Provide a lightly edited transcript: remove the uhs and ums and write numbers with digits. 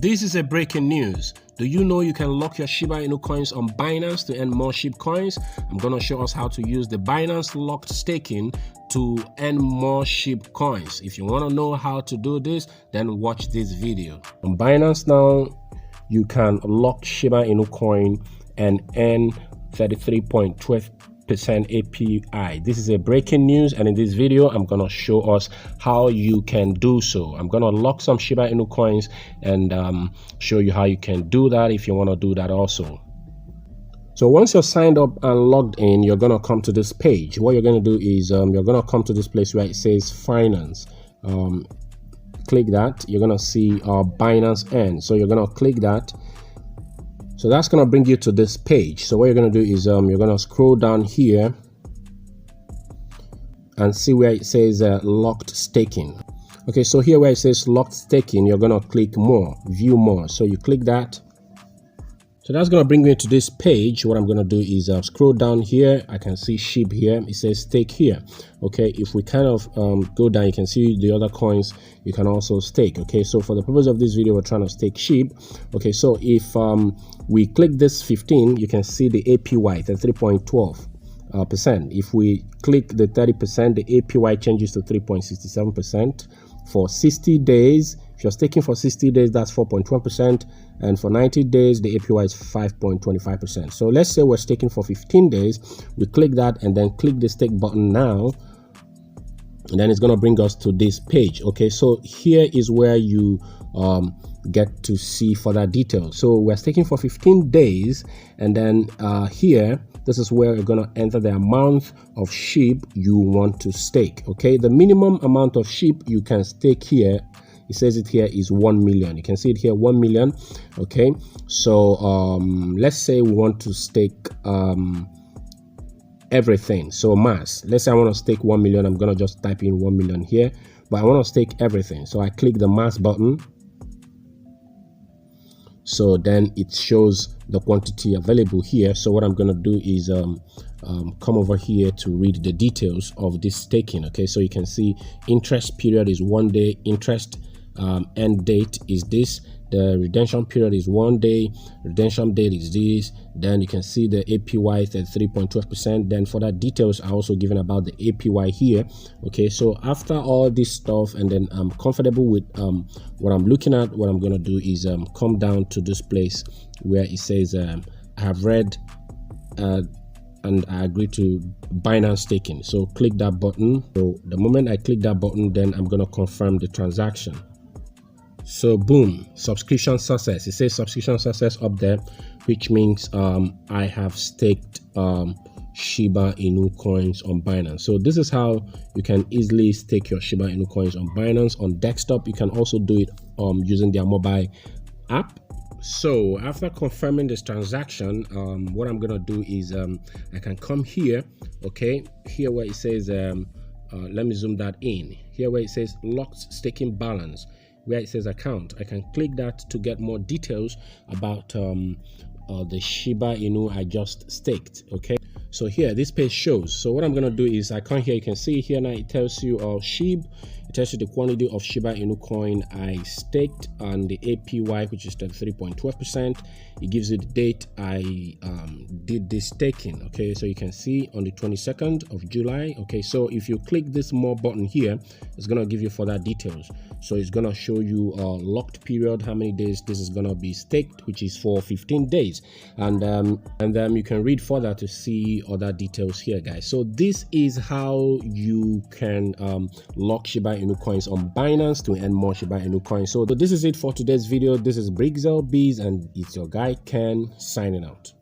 This is a breaking news. Do you know you can lock your Shiba Inu coins on Binance to earn more SHIB coins? I'm going to show us how to use the Binance locked staking to earn more SHIB coins. If you want to know how to do this, then watch this video. On Binance now, you can lock Shiba Inu coin and earn 33.12% API. This is a breaking news, and in this video I'm gonna show us how you can do so. I'm gonna lock some Shiba Inu coins and show you how you can do that if you want to do that also. So once you're signed up and logged in, you're gonna come to this page. What you're gonna do is you're gonna come to this place where it says finance. Click that. You're gonna see Binance Earn. So you're gonna click that. So that's going to bring you to this page. So what you're going to do is you're going to scroll down here and see where it says locked staking. Okay, so here where it says locked staking, you're going to click more, view more. So you click that. So that's going to bring me to this page. What I'm going to do is scroll down here. I can see SHIB here. It says stake here. Okay, if we kind of go down, you can see the other coins you can also stake. Okay, so for the purpose of this video, we're trying to stake SHIB. Okay, so if we click this 15, you can see the APY, the 3.12%. If we click the 30%, the APY changes to 3.67% for 60 days. If you're staking for 60 days, that's 4.1%, and for 90 days the APY is 5.25%. So let's say we're staking for 15 days. We click that and then click the stake button now, and then it's going to bring us to this page. Okay, so here is where you get to see further details. So we're staking for 15 days, and then here, this is where you're going to enter the amount of SHIB you want to stake. Okay, the minimum amount of SHIB you can stake here, it says it here, is 1 million. You can see it here, 1 million. Okay, so let's say we want to stake everything. So mass, let's say I want to stake 1 million. I'm going to just type in 1 million here, but I want to stake everything. So I click the mass button. So then it shows the quantity available here. So what I'm going to do is come over here to read the details of this staking. Okay, so you can see interest period is 1 day, interest end date is this, the redemption period is 1 day, redemption date is this, then you can see the APY is at 3.12%. then further details are also given about the APY here. Okay, so after all this stuff, and then I'm comfortable with what I'm looking at, what I'm going to do is come down to this place where it says I have read and I agree to Binance staking. So click that button. So the moment I click that button, then I'm going to confirm the transaction. So boom, subscription success. It says subscription success up there, which means I have staked Shiba Inu coins on Binance. So this is how you can easily stake your Shiba Inu coins on Binance. On desktop, you can also do it using their mobile app. So after confirming this transaction, what I'm gonna do is I can come here. Okay, here where it says let me zoom that in. Here where it says locked staking balance, where it says account, I can click that to get more details about the Shiba Inu I just staked. Okay, so here this page shows. So what I'm going to do is I come here, you can see here now it tells you SHIB, it tells you the quantity of Shiba Inu coin I staked and the APY, which is 33.12%. It gives you the date I did this staking. Okay, so you can see on the 22nd of July. Okay, so if you click this more button here, it's going to give you further details. So it's going to show you locked period, how many days this is going to be staked, which is for 15 days, and then you can read further to see other details here, guys. So this is how you can lock Shiba Inu coins on Binance to earn more Shiba Inu coins. So this is it for today's video. This is Brigxel Bees, and it's your guy Ken signing out.